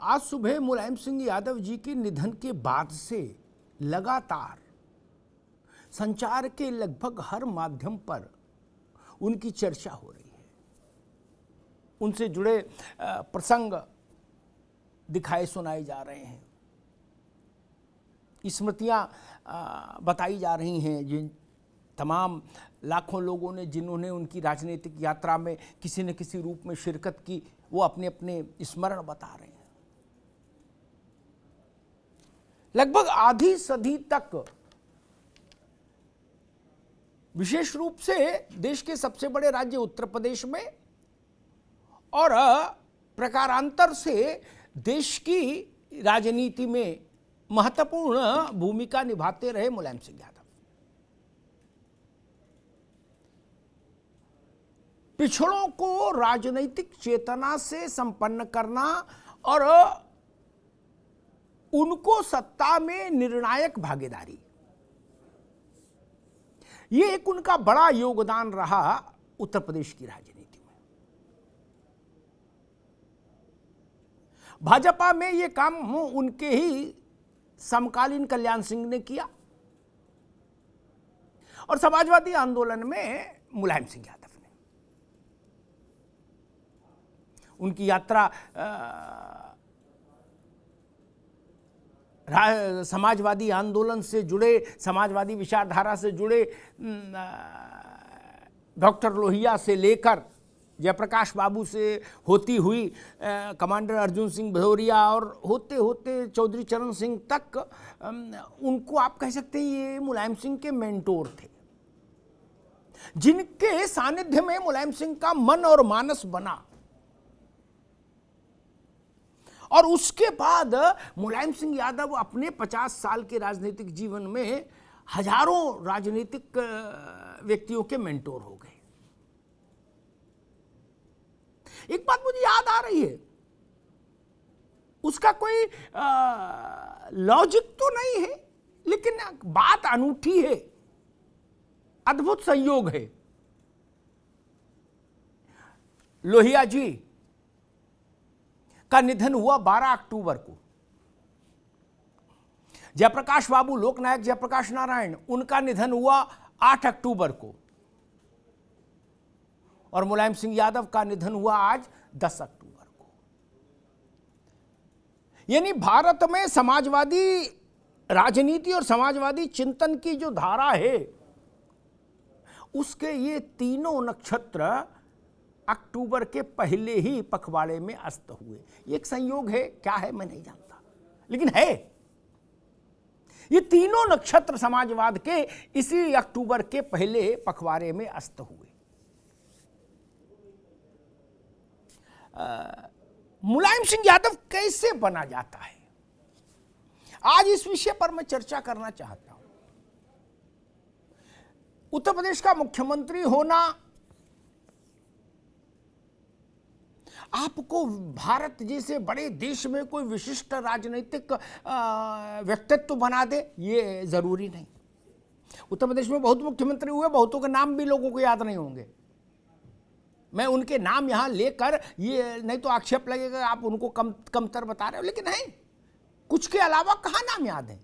आज सुबह मुलायम सिंह यादव जी के निधन के बाद से लगातार संचार के लगभग हर माध्यम पर उनकी चर्चा हो रही है। उनसे जुड़े प्रसंग दिखाए सुनाए जा रहे हैं, स्मृतियां बताई जा रही हैं। जिन तमाम लाखों लोगों ने जिन्होंने उनकी राजनीतिक यात्रा में किसी न किसी रूप में शिरकत की, वो अपने अपने स्मरण बता रहे हैं। लगभग आधी सदी तक विशेष रूप से देश के सबसे बड़े राज्य उत्तर प्रदेश में और प्रकारांतर से देश की राजनीति में महत्वपूर्ण भूमिका निभाते रहे मुलायम सिंह यादव। पिछड़ों को राजनीतिक चेतना से संपन्न करना और उनको सत्ता में निर्णायक भागीदारी, ये एक उनका बड़ा योगदान रहा उत्तर प्रदेश की राजनीति में। भाजपा में ये काम उनके ही समकालीन कल्याण सिंह ने किया और समाजवादी आंदोलन में मुलायम सिंह यादव ने। उनकी यात्रा समाजवादी आंदोलन से जुड़े, समाजवादी विचारधारा से जुड़े डॉक्टर लोहिया से लेकर जयप्रकाश बाबू से होती हुई कमांडर अर्जुन सिंह भदौरिया और होते होते चौधरी चरण सिंह तक, उनको आप कह सकते हैं ये मुलायम सिंह के मेंटोर थे, जिनके सानिध्य में मुलायम सिंह का मन और मानस बना। और उसके बाद मुलायम सिंह यादव अपने 50 साल के राजनीतिक जीवन में हजारों राजनीतिक व्यक्तियों के मेंटोर हो गए। एक बात मुझे याद आ रही है, उसका कोई लॉजिक तो नहीं है, लेकिन बात अनूठी है, अद्भुत संयोग है। लोहिया जी का निधन हुआ 12 अक्टूबर को। जयप्रकाश बाबू, लोकनायक जयप्रकाश नारायण, उनका निधन हुआ 8 अक्टूबर को और मुलायम सिंह यादव का निधन हुआ आज 10 अक्टूबर को। यानी भारत में समाजवादी राजनीति और समाजवादी चिंतन की जो धारा है, उसके ये तीनों नक्षत्र अक्टूबर के पहले ही पखवाड़े में अस्त हुए। ये एक संयोग है, क्या है मैं नहीं जानता, लेकिन है। ये तीनों नक्षत्र समाजवाद के इसी अक्टूबर के पहले पखवाड़े में अस्त हुए। मुलायम सिंह यादव कैसे बना जाता है, आज इस विषय पर मैं चर्चा करना चाहता हूं। उत्तर प्रदेश का मुख्यमंत्री होना आपको भारत जैसे बड़े देश में कोई विशिष्ट राजनीतिक व्यक्तित्व बना दे, ये जरूरी नहीं। उत्तर प्रदेश में बहुत मुख्यमंत्री हुए, बहुतों के नाम भी लोगों को याद नहीं होंगे। मैं उनके नाम यहां लेकर ये नहीं तो आक्षेप लगेगा आप उनको कमतर बता रहे हो, लेकिन नहीं, कुछ के अलावा कहां नाम याद है।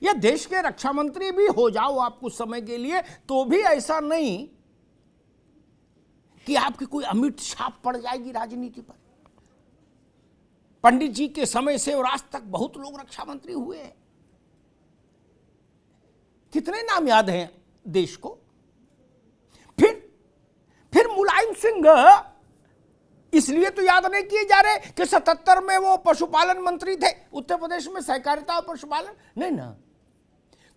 या देश के रक्षा मंत्री भी हो जाओ आप कुछ समय के लिए, तो भी ऐसा नहीं कि आपकी कोई अमिट छाप पड़ जाएगी राजनीति पर। पंडित जी के समय से और आज तक बहुत लोग रक्षा मंत्री हुए हैं। कितने नाम याद हैं देश को। फिर मुलायम सिंह इसलिए तो याद नहीं किए जा रहे कि 77 में वो पशुपालन मंत्री थे उत्तर प्रदेश में, सहकारिता और पशुपालन, नहीं ना।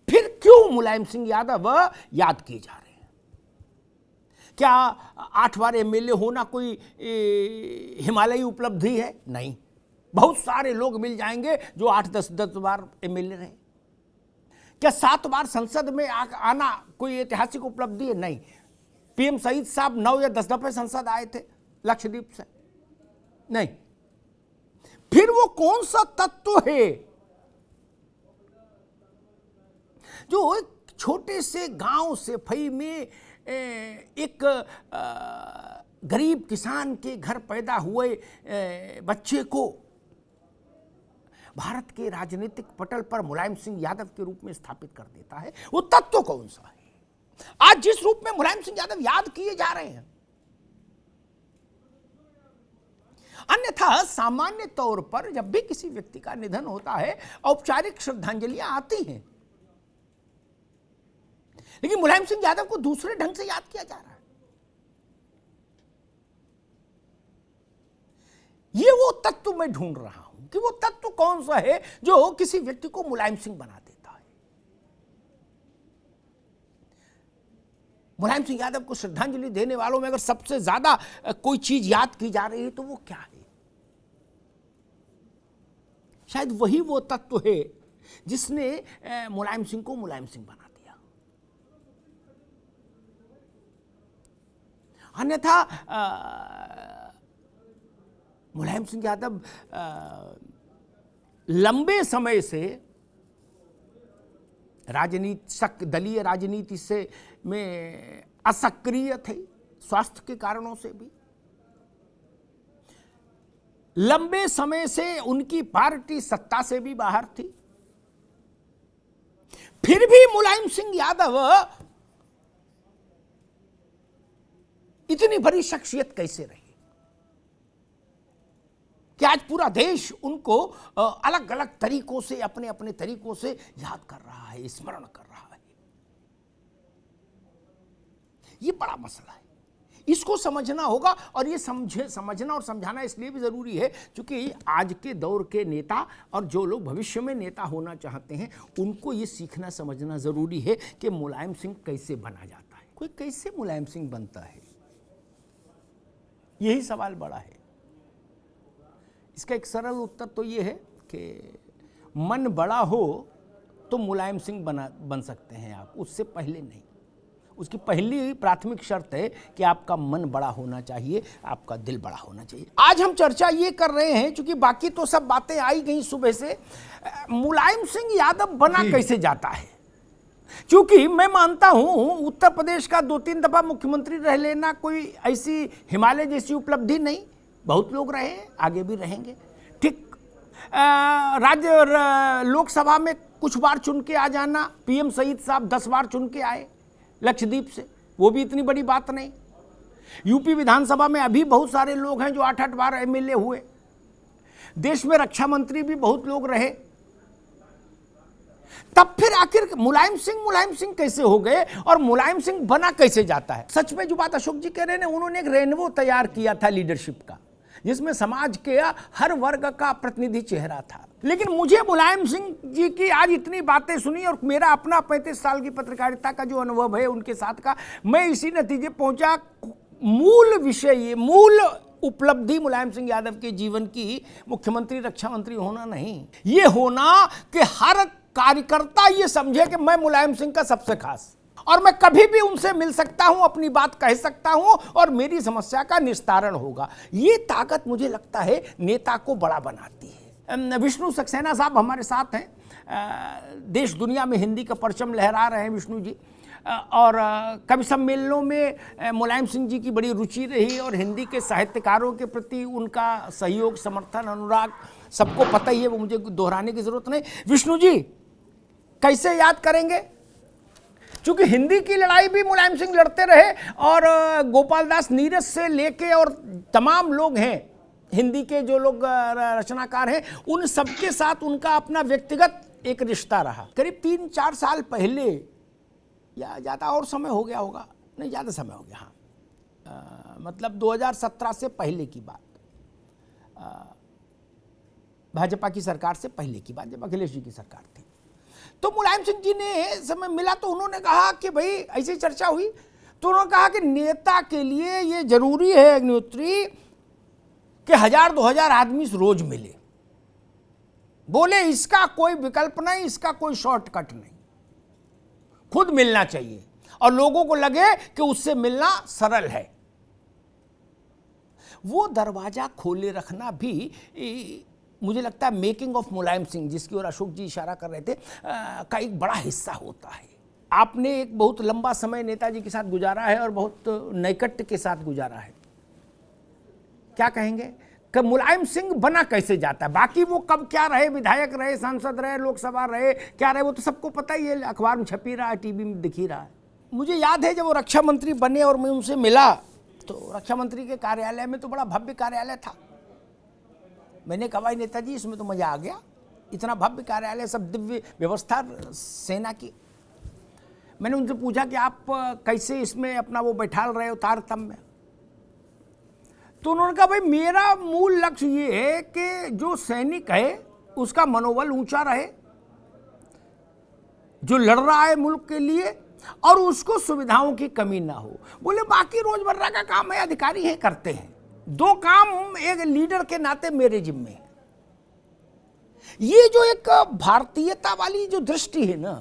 फिर क्यों मुलायम सिंह यादव याद किए जा रहे हैं? क्या 8 बार एमएलए होना कोई हिमालयी उपलब्धि है? नहीं, बहुत सारे लोग मिल जाएंगे जो 8-10 बार एमएलए रहे। क्या 7 बार संसद में आना कोई ऐतिहासिक उपलब्धि है? नहीं। पीएम शहीद साहब 9 या 10 दफे संसद आए थे लक्षद्वीप से, नहीं। फिर वो कौन सा तत्व है जो एक छोटे से गांव से फई में एक गरीब किसान के घर पैदा हुए बच्चे को भारत के राजनीतिक पटल पर मुलायम सिंह यादव के रूप में स्थापित कर देता है, वो तत्व कौन सा है? आज जिस रूप में मुलायम सिंह यादव याद किए जा रहे हैं, अन्यथा सामान्य तौर पर जब भी किसी व्यक्ति का निधन होता है औपचारिक श्रद्धांजलियां आती हैं, लेकिन मुलायम सिंह यादव को दूसरे ढंग से याद किया जा रहा है। ये वो तत्व मैं ढूंढ रहा हूं कि वो तत्व कौन सा है जो किसी व्यक्ति को मुलायम सिंह बना देता है। मुलायम सिंह यादव को श्रद्धांजलि देने वालों में अगर सबसे ज्यादा कोई चीज याद की जा रही है तो वो क्या है? शायद वही वो तत्व है जिसने मुलायम सिंह को मुलायम सिंह बना दिया। अन्यथा मुलायम सिंह यादव लंबे समय से दलीय राजनीति से में असक्रिय थे, स्वास्थ्य के कारणों से भी। लंबे समय से उनकी पार्टी सत्ता से भी बाहर थी। फिर भी मुलायम सिंह यादव इतनी बड़ी शख्सियत कैसे रही कि आज पूरा देश उनको अलग अलग तरीकों से, अपने अपने तरीकों से याद कर रहा है, स्मरण कर रहा है। ये बड़ा मसला है, इसको समझना होगा। और ये समझना और समझाना इसलिए भी जरूरी है क्योंकि आज के दौर के नेता और जो लोग भविष्य में नेता होना चाहते हैं उनको ये सीखना समझना जरूरी है कि मुलायम सिंह कैसे बना जाता है। कोई कैसे मुलायम सिंह बनता है, यही सवाल बड़ा है। इसका एक सरल उत्तर तो ये है कि मन बड़ा हो तो मुलायम सिंह बन सकते हैं आप, उससे पहले नहीं। उसकी पहली प्राथमिक शर्त है कि आपका मन बड़ा होना चाहिए, आपका दिल बड़ा होना चाहिए। आज हम चर्चा ये कर रहे हैं क्योंकि बाकी तो सब बातें आई गई सुबह से, मुलायम सिंह यादव बना कैसे जाता है। क्योंकि मैं मानता हूं उत्तर प्रदेश का 2-3 दफा मुख्यमंत्री रह लेना कोई ऐसी हिमालय जैसी उपलब्धि नहीं, बहुत लोग रहे, आगे भी रहेंगे। ठीक, राज्य लोकसभा में कुछ बार चुन के आ जाना, पीएम सईद साहब 10 बार चुन के आए लक्षद्वीप से, वो भी इतनी बड़ी बात नहीं। यूपी विधानसभा में अभी बहुत सारे लोग हैं जो 8-8 बार एमएलए हुए। देश में रक्षा मंत्री भी बहुत लोग रहे। तब फिर आखिर मुलायम सिंह कैसे हो गए और मुलायम सिंह बना कैसे जाता है? सच में जो बात अशोक जी कह रहे हैं, उन्होंने एक रेनबो तैयार किया था लीडरशिप का, जिसमें समाज के हर वर्ग का प्रतिनिधि चेहरा था। लेकिन मुझे मुलायम सिंह जी की आज इतनी बातें सुनी और मेरा अपना 35 साल की पत्रकारिता का जो अनुभव है उनके साथ का, मैं इसी नतीजे पहुंचा, मूल विषय, मूल उपलब्धि मुलायम सिंह यादव के जीवन की मुख्यमंत्री रक्षा मंत्री होना नहीं, ये होना कि हर कार्यकर्ता ये समझे कि मैं मुलायम सिंह का सबसे खास, और मैं कभी भी उनसे मिल सकता हूं, अपनी बात कह सकता हूं और मेरी समस्या का निस्तारण होगा। ये ताकत मुझे लगता है नेता को बड़ा बनाती है। विष्णु सक्सेना साहब हमारे साथ हैं, देश दुनिया में हिंदी का परचम लहरा रहे हैं विष्णु जी, और कवि सम्मेलनों में मुलायम सिंह जी की बड़ी रुचि रही और हिंदी के साहित्यकारों के प्रति उनका सहयोग, समर्थन, अनुराग सबको पता ही है, वो मुझे दोहराने की जरूरत नहीं। विष्णु जी कैसे याद करेंगे, क्योंकि हिंदी की लड़ाई भी मुलायम सिंह लड़ते रहे और गोपाल दास नीरज से लेके और तमाम लोग हैं हिंदी के जो लोग रचनाकार हैं, उन सबके साथ उनका अपना व्यक्तिगत एक रिश्ता रहा। करीब 3-4 साल पहले, या ज़्यादा और समय हो गया होगा, नहीं ज़्यादा समय हो गया, हाँ, मतलब 2017 से पहले की बात, भाजपा की सरकार से पहले की बात, जब अखिलेश जी की सरकार थी, तो मुलायम सिंह जी ने समय मिला तो उन्होंने कहा कि भाई ऐसी चर्चा हुई, तो उन्होंने कहा कि नेता के लिए ये जरूरी है अग्निहोत्री कि 1000-2000 आदमी रोज मिले। बोले इसका कोई विकल्प नहीं, इसका कोई शॉर्टकट नहीं, खुद मिलना चाहिए और लोगों को लगे कि उससे मिलना सरल है। वो दरवाजा खोले रखना भी मुझे लगता है मेकिंग ऑफ मुलायम सिंह, जिसकी ओर अशोक जी इशारा कर रहे थे, का एक बड़ा हिस्सा होता है। आपने एक बहुत लंबा समय नेताजी के साथ गुजारा है और बहुत नैकट्य के साथ गुजारा है। क्या कहेंगे, कि मुलायम सिंह बना कैसे जाता है। बाकी वो कब क्या रहे, विधायक रहे, सांसद रहे, लोकसभा रहे, क्या रहे, वो तो सबको पता ही है, अखबार में छपी रहा है, टीवी में दिख ही रहा है। मुझे याद है जब वो रक्षा मंत्री बने और मैं उनसे मिला तो रक्षा मंत्री के कार्यालय में तो बड़ा भव्य कार्यालय था। मैंने कहा भाई नेताजी इसमें तो मजा आ गया, इतना भव्य कार्यालय, सब दिव्य व्यवस्था सेना की। मैंने उनसे पूछा कि आप कैसे इसमें अपना वो बैठाल रहे हो तारतम्य में। तो उन्होंने कहा भाई मेरा मूल लक्ष्य ये है कि जो सैनिक है उसका मनोबल ऊंचा रहे, जो लड़ रहा है मुल्क के लिए, और उसको सुविधाओं की कमी ना हो। बोले बाकी रोजमर्रा का काम है, अधिकारी है करते हैं, दो काम एक लीडर के नाते मेरे जिम्मे है। ये जो एक भारतीयता वाली जो दृष्टि है ना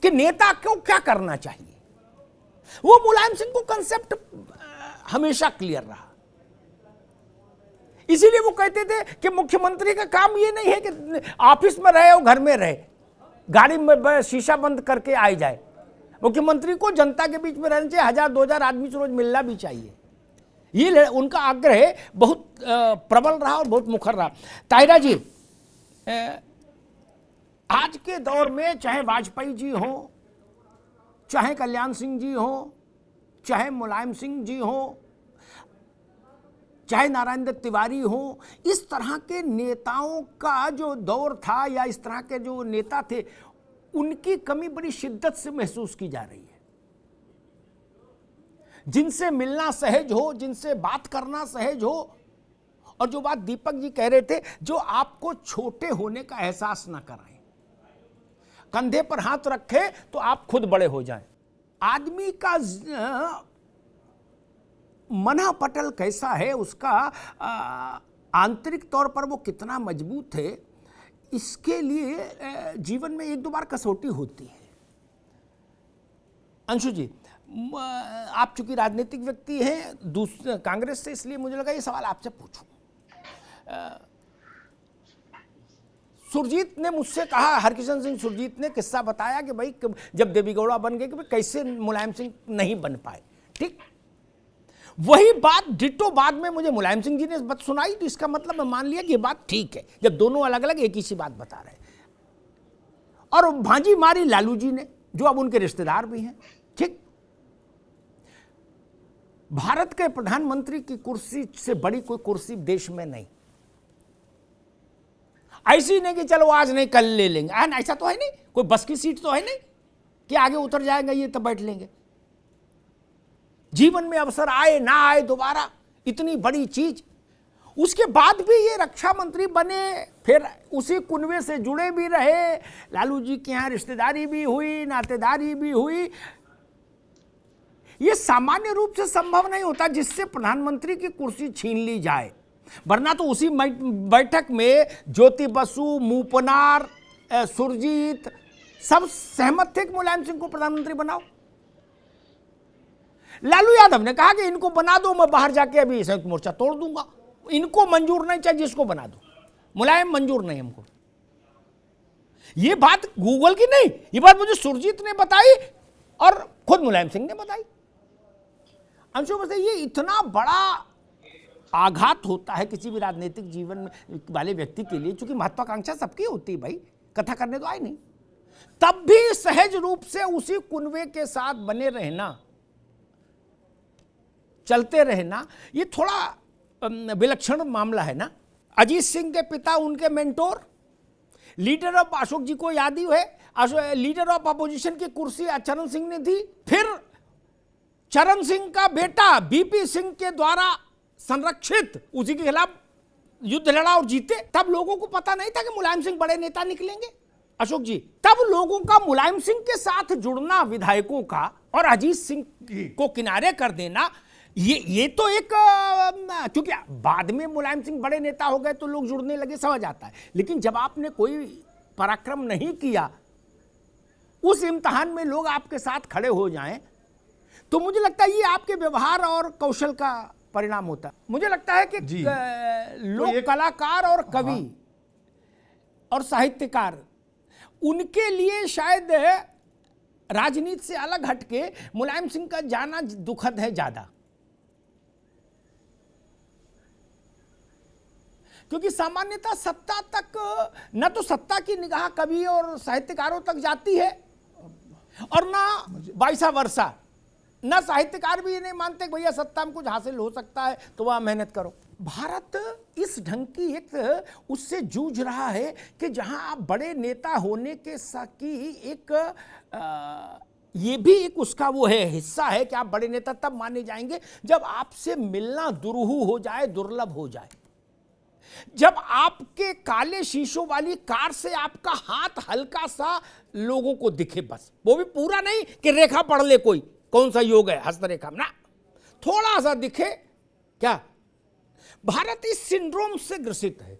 कि नेता को क्या करना चाहिए, वो मुलायम सिंह को कंसेप्ट हमेशा क्लियर रहा। इसीलिए वो कहते थे कि मुख्यमंत्री का काम ये नहीं है कि ऑफिस में रहे और घर में रहे, गाड़ी में शीशा बंद करके आ जाए। मुख्यमंत्री को जनता के बीच में रहना चाहिए, 1000-2000 आदमी से रोज मिलना भी चाहिए। ये उनका आग्रह बहुत प्रबल रहा और बहुत मुखर रहा। ताहिरा जी, आज के दौर में चाहे वाजपेयी जी हो, चाहे कल्याण सिंह जी हो, चाहे मुलायम सिंह जी हो, चाहे नारायण दत्त तिवारी हो, इस तरह के नेताओं का जो दौर था या इस तरह के जो नेता थे, उनकी कमी बड़ी शिद्दत से महसूस की जा रही है। जिनसे मिलना सहज हो, जिनसे बात करना सहज हो, और जो बात दीपक जी कह रहे थे, जो आपको छोटे होने का एहसास ना कराएं, कंधे पर हाथ रखे तो आप खुद बड़े हो जाएं। आदमी का मना पटल कैसा है, उसका आंतरिक तौर पर वो कितना मजबूत है, इसके लिए जीवन में एक दो बार कसौटी होती है। अंशु जी, आप चूंकि राजनीतिक व्यक्ति हैं कांग्रेस से, इसलिए मुझे लगा ये सवाल आपसे पूछूं। सुरजीत ने मुझसे कहा, हरकिशन सिंह सुरजीत ने किस्सा बताया कि भाई जब देवीगौड़ा बन गए कि भाई कैसे मुलायम सिंह नहीं बन पाए। ठीक, वही बात डिटो बाद में मुझे मुलायम सिंह जी ने बात सुनाई, तो इसका मतलब मैं मान लिया कि ये बात ठीक है, जब दोनों अलग अलग एक ही सी बात बता रहे। और भांजी मारी लालू जी ने, जो अब उनके रिश्तेदार भी हैं। ठीक, भारत के प्रधानमंत्री की कुर्सी से बड़ी कोई कुर्सी देश में नहीं। ऐसी नहीं कि चलो आज नहीं कल ले लेंगे, ऐसा तो है नहीं, कोई बस की सीट तो है नहीं कि आगे उतर जाएंगे ये तब बैठ लेंगे। जीवन में अवसर आए ना आए दोबारा, इतनी बड़ी चीज। उसके बाद भी ये रक्षा मंत्री बने, फिर उसी कुनवे से जुड़े भी रहे, लालू जी के यहाँ रिश्तेदारी भी हुई, नातेदारी भी हुई। ये सामान्य रूप से संभव नहीं होता जिससे प्रधानमंत्री की कुर्सी छीन ली जाए, वरना तो उसी बैठक में ज्योति बसु, मूपनार, सुरजीत सब सहमत थे कि मुलायम सिंह को प्रधानमंत्री बनाओ। लालू यादव ने कहा कि इनको बना दो, मैं बाहर जाके अभी संयुक्त मोर्चा तोड़ दूंगा, इनको मंजूर नहीं चाहिए, इसको बना दो, मुलायम मंजूर नहीं हमको। ये बात गूगल की नहीं, ये बात मुझे सुरजीत ने बताई और खुद मुलायम सिंह ने बताई। अंशु, बस ये इतना बड़ा आघात होता है किसी भी राजनीतिक जीवन में वाले व्यक्ति के लिए, क्योंकि महत्वाकांक्षा सबकी होती है भाई, कथा करने तो आए नहीं, तब भी सहज रूप से उसी कुनवे के साथ बने रहना, चलते रहना, ये थोड़ा विलक्षण मामला है ना। अजीत सिंह के पिता उनके मेंटोर, लीडर ऑफ अशोक जी को याद ही है, लीडर ऑफ अपोजिशन की कुर्सी चरण सिंह ने दी, फिर चरण सिंह का बेटा बीपी सिंह के द्वारा संरक्षित उसी के खिलाफ युद्ध लड़ा और जीते। तब लोगों को पता नहीं था कि मुलायम सिंह बड़े नेता निकलेंगे, अशोक जी। तब लोगों का मुलायम सिंह के साथ जुड़ना, विधायकों का, और अजीत सिंह को किनारे कर देना, ये तो एक, क्योंकि बाद में मुलायम सिंह बड़े नेता हो गए तो लोग जुड़ने लगे, समझ आता है। लेकिन जब आपने कोई पराक्रम नहीं किया, उस इम्तिहान में लोग आपके साथ खड़े हो जाएं, तो मुझे लगता है ये आपके व्यवहार और कौशल का परिणाम होता है। मुझे लगता है कि लोग कलाकार और कवि और साहित्यकार, उनके लिए शायद राजनीति से अलग हटके मुलायम सिंह का जाना दुखद है ज्यादा। क्योंकि सामान्यतः सत्ता तक न तो सत्ता की निगाह कवि और साहित्यकारों तक जाती है और ना वाइसा वर्षा, ना साहित्यकार भी ये नहीं मानते कि भैया सत्ता में कुछ हासिल हो सकता है तो वह मेहनत करो। भारत इस ढंग की एक उससे जूझ रहा है कि जहां आप बड़े नेता होने के की एक ये भी एक उसका वो है हिस्सा है कि आप बड़े नेता तब माने जाएंगे जब आपसे मिलना दुरूह हो जाए, दुर्लभ हो जाए, जब आपके काले शीशों वाली कार से आपका हाथ हल्का सा लोगों को दिखे, बस वो भी पूरा नहीं कि रेखा पढ़ ले कोई कौन सा योग है हस्तरेखा ना, थोड़ा सा दिखे क्या। भारत इस सिंड्रोम से ग्रसित है।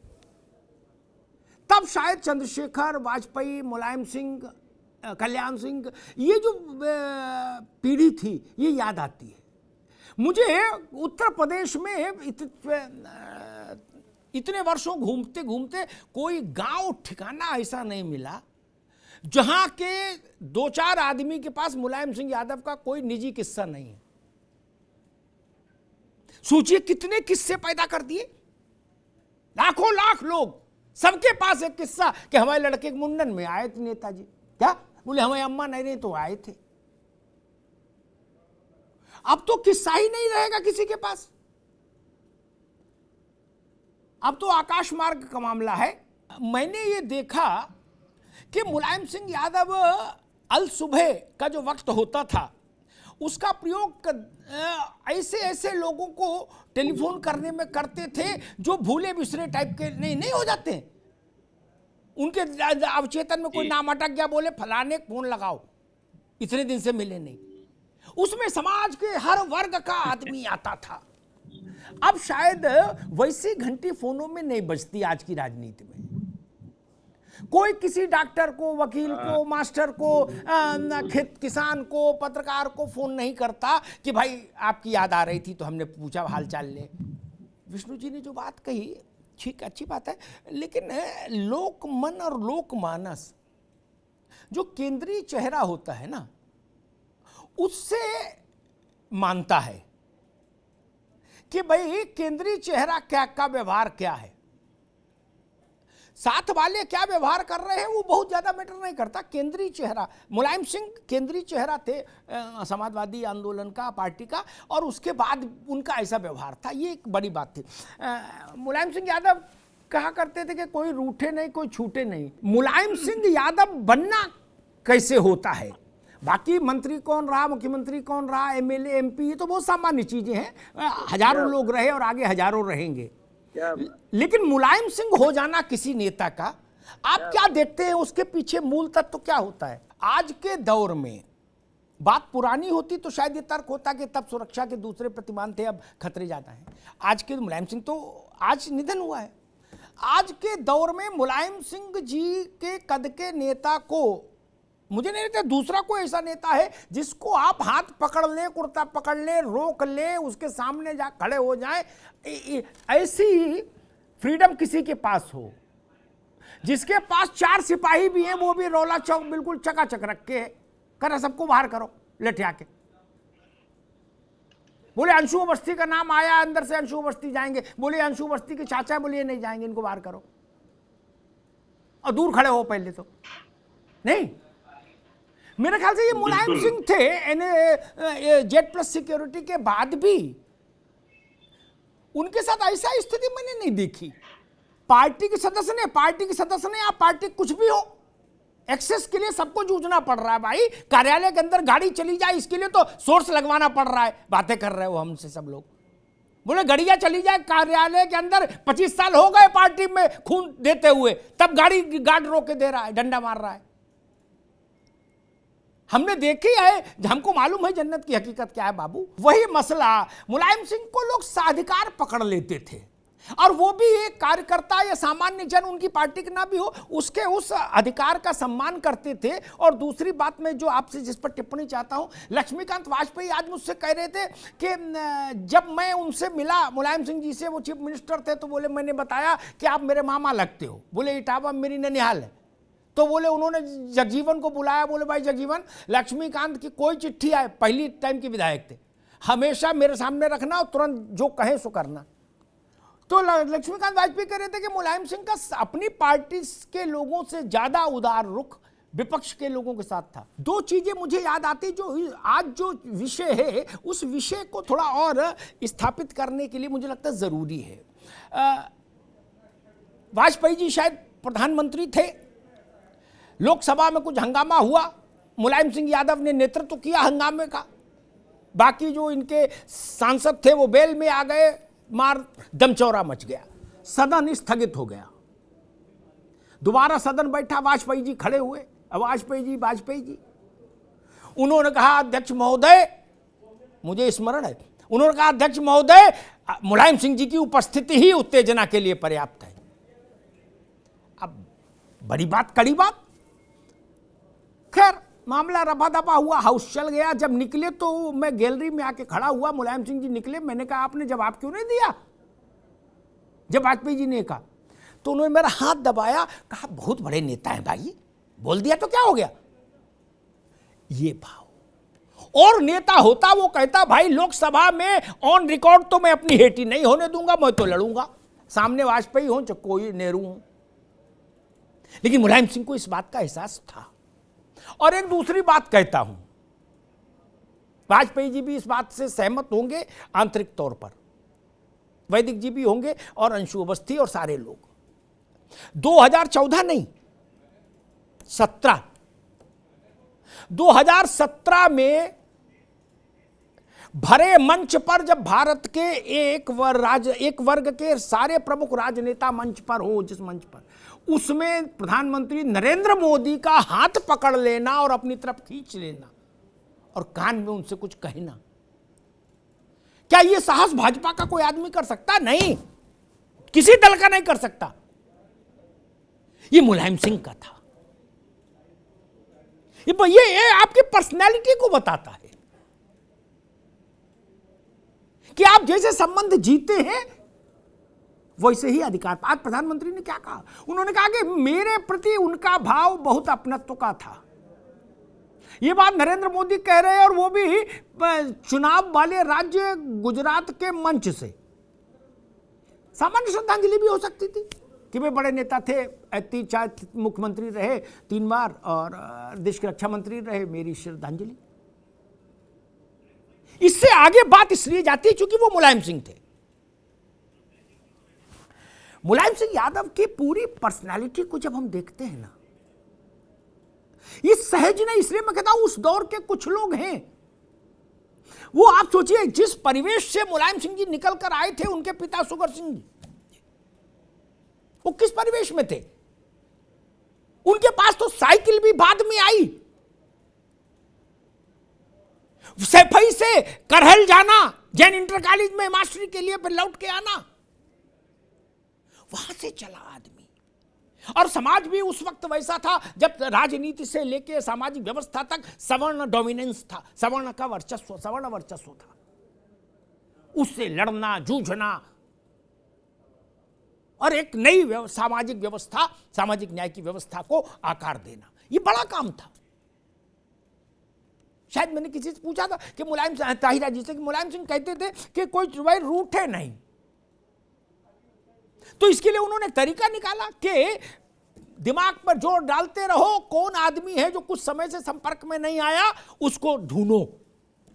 तब शायद चंद्रशेखर, वाजपेयी, मुलायम सिंह, कल्याण सिंह, ये जो पीढ़ी थी ये याद आती है मुझे। उत्तर प्रदेश में इतने वर्षों घूमते घूमते कोई गांव ठिकाना ऐसा नहीं मिला जहां के 2-4 आदमी के पास मुलायम सिंह यादव का कोई निजी किस्सा नहीं है। सोचिए कितने किस्से पैदा कर दिए, लाखों लाख लोग, सबके पास एक किस्सा कि हमारे लड़के के मुंडन में आए थे नेताजी, क्या बोले हमारे अम्मा नहीं तो आए थे। अब तो किस्सा ही नहीं रहेगा किसी के पास। अब तो आकाश मार्ग का मामला है। मैंने ये देखा कि मुलायम सिंह यादव अल सुबह का जो वक्त होता था उसका प्रयोग ऐसे ऐसे लोगों को टेलीफोन करने में करते थे जो भूले बिसरे टाइप के नहीं हो जाते। उनके अवचेतन में कोई नाम अटक गया, बोले फलाने फोन लगाओ, इतने दिन से मिले नहीं। उसमें समाज के हर वर्ग का आदमी आता था। अब शायद वैसी घंटी फोनों में नहीं बजती आज की राजनीति में। कोई किसी डॉक्टर को, वकील को, मास्टर को, खेत किसान को, पत्रकार को फोन नहीं करता कि भाई आपकी याद आ रही थी तो हमने पूछा हाल चाल ले। विष्णु जी ने जो बात कही ठीक अच्छी बात है, लेकिन लोकमन और लोकमानस जो केंद्रीय चेहरा होता है ना उससे मानता है कि भाई केंद्रीय चेहरा क्या का व्यवहार क्या है, साथ वाले क्या व्यवहार कर रहे हैं वो बहुत ज्यादा मैटर नहीं करता। केंद्रीय चेहरा मुलायम सिंह केंद्रीय चेहरा थे समाजवादी आंदोलन का, पार्टी का, और उसके बाद उनका ऐसा व्यवहार था, ये एक बड़ी बात थी। मुलायम सिंह यादव कहा करते थे कि कोई रूठे नहीं कोई छूटे नहीं। मुलायम सिंह यादव बनना कैसे होता है, बाकी मंत्री कौन रहा, मुख्यमंत्री कौन रहा, एमएलए एमपी, ये तो बहुत सामान्य चीजें हैं, हजारों लोग रहे और आगे हजारों रहेंगे। लेकिन मुलायम सिंह हो जाना किसी नेता का, आप क्या देखते हैं उसके पीछे मूल तत्व क्या होता है? आज के दौर में बात पुरानी होती तो शायद ये तर्क होता कि तब सुरक्षा के दूसरे प्रतिमान थे, अब खतरे ज्यादा हैं। आज के मुलायम सिंह तो आज निधन हुआ है। आज के दौर में मुलायम सिंह जी के कद के नेता को मुझे नहीं लगता दूसरा कोई ऐसा नेता है जिसको आप हाथ पकड़ ले, कुर्ता पकड़ ले, रोक ले, उसके सामने जा खड़े हो जाए, ऐसी फ्रीडम किसी के पास हो। जिसके पास 4 सिपाही भी हैं वो भी रौला चौक बिल्कुल चकाचक रख के कर सबको बाहर करो लेटे आके। बोले अंशु अवस्थी का नाम आया, अंदर से अंशु अवस्थी जाएंगे, बोले अंशु अवस्थी के चाचा, बोले नहीं जाएंगे, इनको बाहर करो और दूर खड़े हो पहले तो नहीं। मेरे ख्याल से ये मुलायम सिंह थे जेड+ सिक्योरिटी के बाद भी उनके साथ ऐसा स्थिति मैंने नहीं देखी। पार्टी के सदस्य ने आप पार्टी कुछ भी हो, एक्सेस के लिए सबको जूझना पड़ रहा है भाई। कार्यालय के अंदर गाड़ी चली जाए इसके लिए तो सोर्स लगवाना पड़ रहा है। बातें कर रहे हो हमसे सब लोग, बोले गाड़ियां चली जाए कार्यालय के अंदर, 25 साल हो गए पार्टी में खून देते हुए, तब गाड़ी गार्ड रोक के दे रहा है, डंडा मार रहा है। हमने देखी है, हमको मालूम है जन्नत की हकीकत क्या है बाबू। वही मसला मुलायम सिंह को लोग साधिकार पकड़ लेते थे और वो भी एक कार्यकर्ता या सामान्य जन उनकी पार्टी के ना भी हो उसके उस अधिकार का सम्मान करते थे। और दूसरी बात मैं जो आपसे जिस पर टिप्पणी चाहता हूं, लक्ष्मीकांत वाजपेयी आज मुझसे कह रहे थे कि जब मैं उनसे मिला मुलायम सिंह जी से, वो चीफ मिनिस्टर थे, तो बोले मैंने बताया कि आप मेरे मामा लगते हो, बोले इटावा मेरी ननिहाल है। तो बोले उन्होंने जगजीवन को बुलाया, बोले भाई जगजीवन, लक्ष्मीकांत की कोई चिट्ठी आए, पहली टाइम के विधायक थे, हमेशा मेरे सामने रखना और तुरंत जो कहे सो करना। तो लक्ष्मीकांत वाजपेयी कह रहे थे कि मुलायम सिंह का अपनी पार्टी के लोगों से ज्यादा उदार रुख विपक्ष के लोगों के साथ था। दो चीजें मुझे याद आती जो आज जो विषय है उस विषय को थोड़ा और स्थापित करने के लिए मुझे लगता है जरूरी है। वाजपेयी जी शायद प्रधानमंत्री थे, लोकसभा में कुछ हंगामा हुआ, मुलायम सिंह यादव ने नेतृत्व किया हंगामे का, बाकी जो इनके सांसद थे वो बेल में आ गए, मार दमचौरा मच गया, सदन स्थगित हो गया। दोबारा सदन बैठा, वाजपेयी जी खड़े हुए, अब वाजपेयी जी उन्होंने कहा अध्यक्ष महोदय, मुझे स्मरण है, उन्होंने कहा अध्यक्ष महोदय मुलायम सिंह जी की उपस्थिति ही उत्तेजना के लिए पर्याप्त है। अब बड़ी बात कड़ी बात, खैर मामला रफा दफा हुआ, हाउस चल गया। जब निकले तो मैं गैलरी में आके खड़ा हुआ, मुलायम सिंह जी निकले, मैंने कहा आपने जवाब क्यों नहीं दिया? जब वाजपेयी जी ने कहा तो उन्होंने मेरा हाथ दबाया, कहा बहुत बड़े नेता हैं भाई, बोल दिया तो क्या हो गया। ये भाव और नेता होता वो कहता भाई लोकसभा में ऑन रिकॉर्ड तो मैं अपनी हेटी नहीं होने दूंगा, मैं तो लड़ूंगा, सामने वाजपेयी हो चाहे कोई नेहरू हो। लेकिन मुलायम सिंह को इस बात का एहसास था। और एक दूसरी बात कहता हूं, वाजपेयी जी भी इस बात से सहमत होंगे आंतरिक तौर पर, वैदिक जी भी होंगे और अंशु अवस्थी और सारे लोग। 2014 नहीं, 2017 में भरे मंच पर जब भारत के एक वर्ग के सारे प्रमुख राजनेता मंच पर हो, जिस मंच पर, उसमें प्रधानमंत्री नरेंद्र मोदी का हाथ पकड़ लेना और अपनी तरफ खींच लेना और कान में उनसे कुछ कहना, क्या यह साहस भाजपा का कोई आदमी कर सकता? नहीं, किसी दल का नहीं कर सकता। ये मुलायम सिंह का था। ये आपकी पर्सनैलिटी को बताता है कि आप जैसे संबंध जीते हैं वैसे ही अधिकार। आज प्रधानमंत्री ने क्या कहा? उन्होंने कहा कि मेरे प्रति उनका भाव बहुत अपनत्व का था। ये बात नरेंद्र मोदी कह रहे हैं और वो भी चुनाव वाले राज्य गुजरात के मंच से। सामान्य श्रद्धांजलि भी हो सकती थी कि वे बड़े नेता थे, चाहे मुख्यमंत्री रहे 3 बार और देश के रक्षा मंत्री रहे, मेरी श्रद्धांजलि। इससे आगे बात इसलिए जाती है क्योंकि वो मुलायम सिंह थे। मुलायम सिंह यादव की पूरी पर्सनालिटी को जब हम देखते हैं ना, ये सहज नहीं, इसलिए मैं कहता हूं उस दौर के कुछ लोग हैं, वो आप सोचिए जिस परिवेश से मुलायम सिंह जी निकल कर आए थे, उनके पिता सुगर सिंह जी, वो किस परिवेश में थे? उनके पास तो साइकिल भी बाद में आई। सैफई से करहल जाना, जैन इंटर कॉलेज में मास्टरी के लिए, फिर लौट के आना, वहां से चला आदमी। और समाज भी उस वक्त वैसा था जब राजनीति से लेकर सामाजिक व्यवस्था तक सवर्ण डोमिनेंस था, सवर्ण का वर्चस्व, सवर्ण वर्चस्व था। उससे लड़ना, जूझना और एक नई सामाजिक व्यवस्था, सामाजिक न्याय की व्यवस्था को आकार देना, यह बड़ा काम था। शायद मैंने किसी से पूछा था कि मुलायम सिंह, ताहिरा जी से, कि मुलायम सिंह कहते थे कि कोई भाई रूठे नहीं, तो इसके लिए उन्होंने एक तरीका निकाला कि दिमाग पर जोर डालते रहो, कौन आदमी है जो कुछ समय से संपर्क में नहीं आया, उसको ढूंढो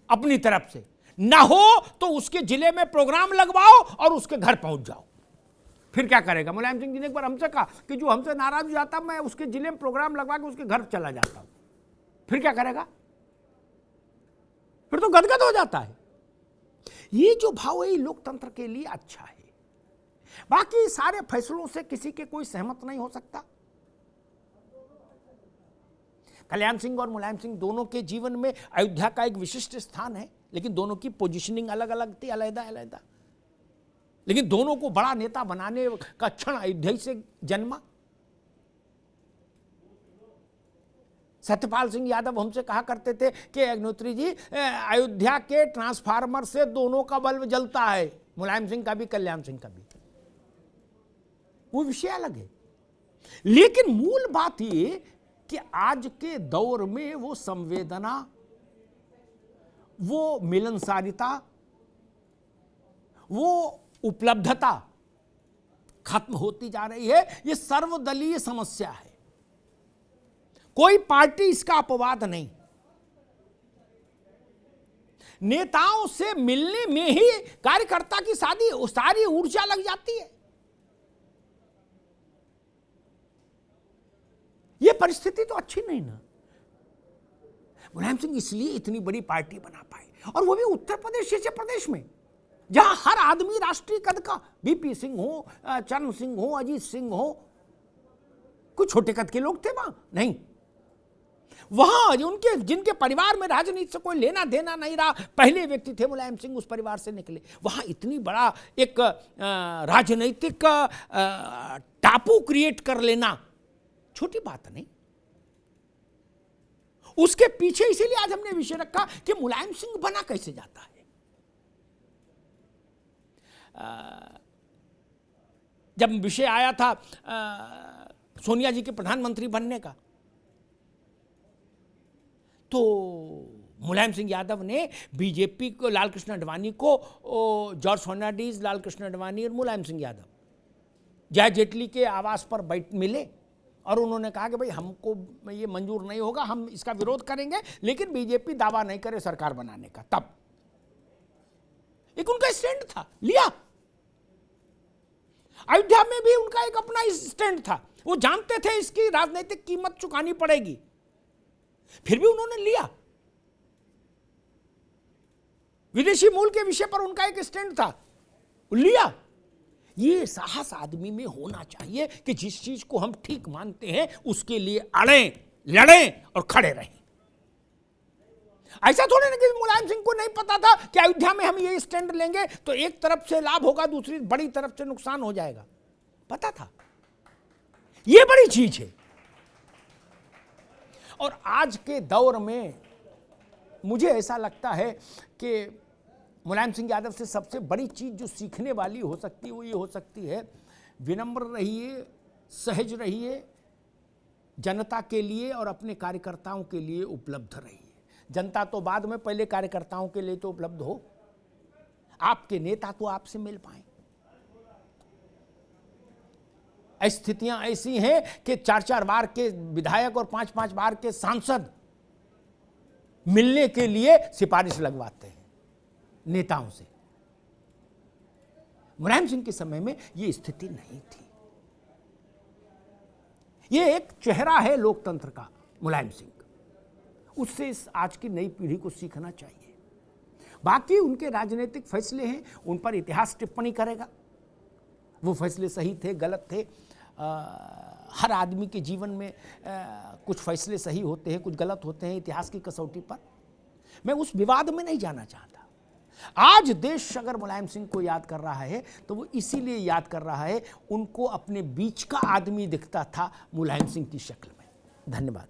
अपनी तरफ से, ना हो तो उसके जिले में प्रोग्राम लगवाओ और उसके घर पहुंच जाओ। फिर क्या करेगा? मुलायम सिंह जी ने एक बार हमसे कहा कि जो हमसे नाराज हो जाता, मैं उसके जिले में प्रोग्राम लगवा के उसके घर चला जाता हूं। फिर क्या करेगा? फिर तो गदगद हो जाता है। ये जो भाव है लोकतंत्र के लिए अच्छा है। बाकी सारे फैसलों से किसी के कोई सहमत नहीं हो सकता। कल्याण सिंह और मुलायम सिंह दोनों के जीवन में अयोध्या का एक विशिष्ट स्थान है, लेकिन दोनों की पोजीशनिंग अलग अलग थी, अलग-अलग। लेकिन दोनों को बड़ा नेता बनाने का क्षण अयोध्या से जन्मा। सत्यपाल सिंह यादव हमसे कहा करते थे कि अग्निहोत्री जी, अयोध्या के ट्रांसफार्मर से दोनों का बल्ब जलता है, मुलायम सिंह का भी, कल्याण सिंह का भी। वो विषय अलग है, लेकिन मूल बात ये कि आज के दौर में वो संवेदना, वो मिलनसारिता, वो उपलब्धता खत्म होती जा रही है। ये सर्वदलीय समस्या है, कोई पार्टी इसका अपवाद नहीं। नेताओं से मिलने में ही कार्यकर्ता की सारी ऊर्जा लग जाती है। यह परिस्थिति तो अच्छी नहीं ना। मुलायम सिंह इसलिए इतनी बड़ी पार्टी बना पाए, और वो भी उत्तर प्रदेश जैसे प्रदेश में जहां हर आदमी राष्ट्रीय कद का, बीपी सिंह हो, चरण सिंह हो, अजीत सिंह हो, कुछ छोटे कद के लोग थे वहां नहीं। वहां उनके जिनके परिवार में राजनीति से कोई लेना देना नहीं रहा, पहले व्यक्ति थे मुलायम सिंह, उस परिवार से निकले। वहां इतनी बड़ा एक राजनीतिक टापू क्रिएट कर लेना छोटी बात नहीं। उसके पीछे इसीलिए आज हमने विषय रखा कि मुलायम सिंह बना कैसे जाता है। जब विषय आया था सोनिया जी के प्रधानमंत्री बनने का, तो मुलायम सिंह यादव ने बीजेपी को, लालकृष्ण आडवाणी को, जॉर्ज फर्नांडिस, लालकृष्ण आडवाणी और मुलायम सिंह यादव जय जेटली के आवास पर मिले और उन्होंने कहा कि भाई हमको ये मंजूर नहीं होगा, हम इसका विरोध करेंगे, लेकिन बीजेपी दावा नहीं करे सरकार बनाने का। तब एक उनका स्टैंड था, लिया। अयोध्या में भी उनका एक अपना स्टैंड था, वो जानते थे इसकी राजनीतिक कीमत चुकानी पड़ेगी, फिर भी उन्होंने लिया। विदेशी मूल के विषय पर उनका एक स्टैंड था, लिया। ये साहस आदमी में होना चाहिए कि जिस चीज को हम ठीक मानते हैं उसके लिए अड़ें, लड़ें और खड़े रहें। ऐसा थोड़े ना कि मुलायम सिंह को नहीं पता था कि अयोध्या में हम ये स्टैंड लेंगे तो एक तरफ से लाभ होगा, दूसरी बड़ी तरफ से नुकसान हो जाएगा। पता था, ये बड़ी चीज है। और आज के दौर में मुझे ऐसा लगता है कि मुलायम सिंह यादव से सबसे बड़ी चीज जो सीखने वाली हो सकती है वो ये हो सकती है, विनम्र रहिए, सहज रहिए, जनता के लिए और अपने कार्यकर्ताओं के लिए उपलब्ध रहिए। जनता तो बाद में, पहले कार्यकर्ताओं के लिए तो उपलब्ध हो। आपके नेता तो आपसे मिल पाए। स्थितियां ऐसी हैं कि 4-4 बार के विधायक और 5-5 बार के सांसद मिलने के लिए सिफारिश लगवाते हैं नेताओं से। मुलायम सिंह के समय में यह स्थिति नहीं थी। यह एक चेहरा है लोकतंत्र का, मुलायम सिंह। उससे इस आज की नई पीढ़ी को सीखना चाहिए। बाकी उनके राजनीतिक फैसले हैं, उन पर इतिहास टिप्पणी करेगा। वो फैसले सही थे, गलत थे। हर आदमी के जीवन में कुछ फैसले सही होते हैं, कुछ गलत होते हैं, इतिहास की कसौटी पर। मैं उस विवाद में नहीं जाना चाहता। आज देश अगर मुलायम सिंह को याद कर रहा है तो वो इसीलिए याद कर रहा है, उनको अपने बीच का आदमी दिखता था मुलायम सिंह की शक्ल में। धन्यवाद।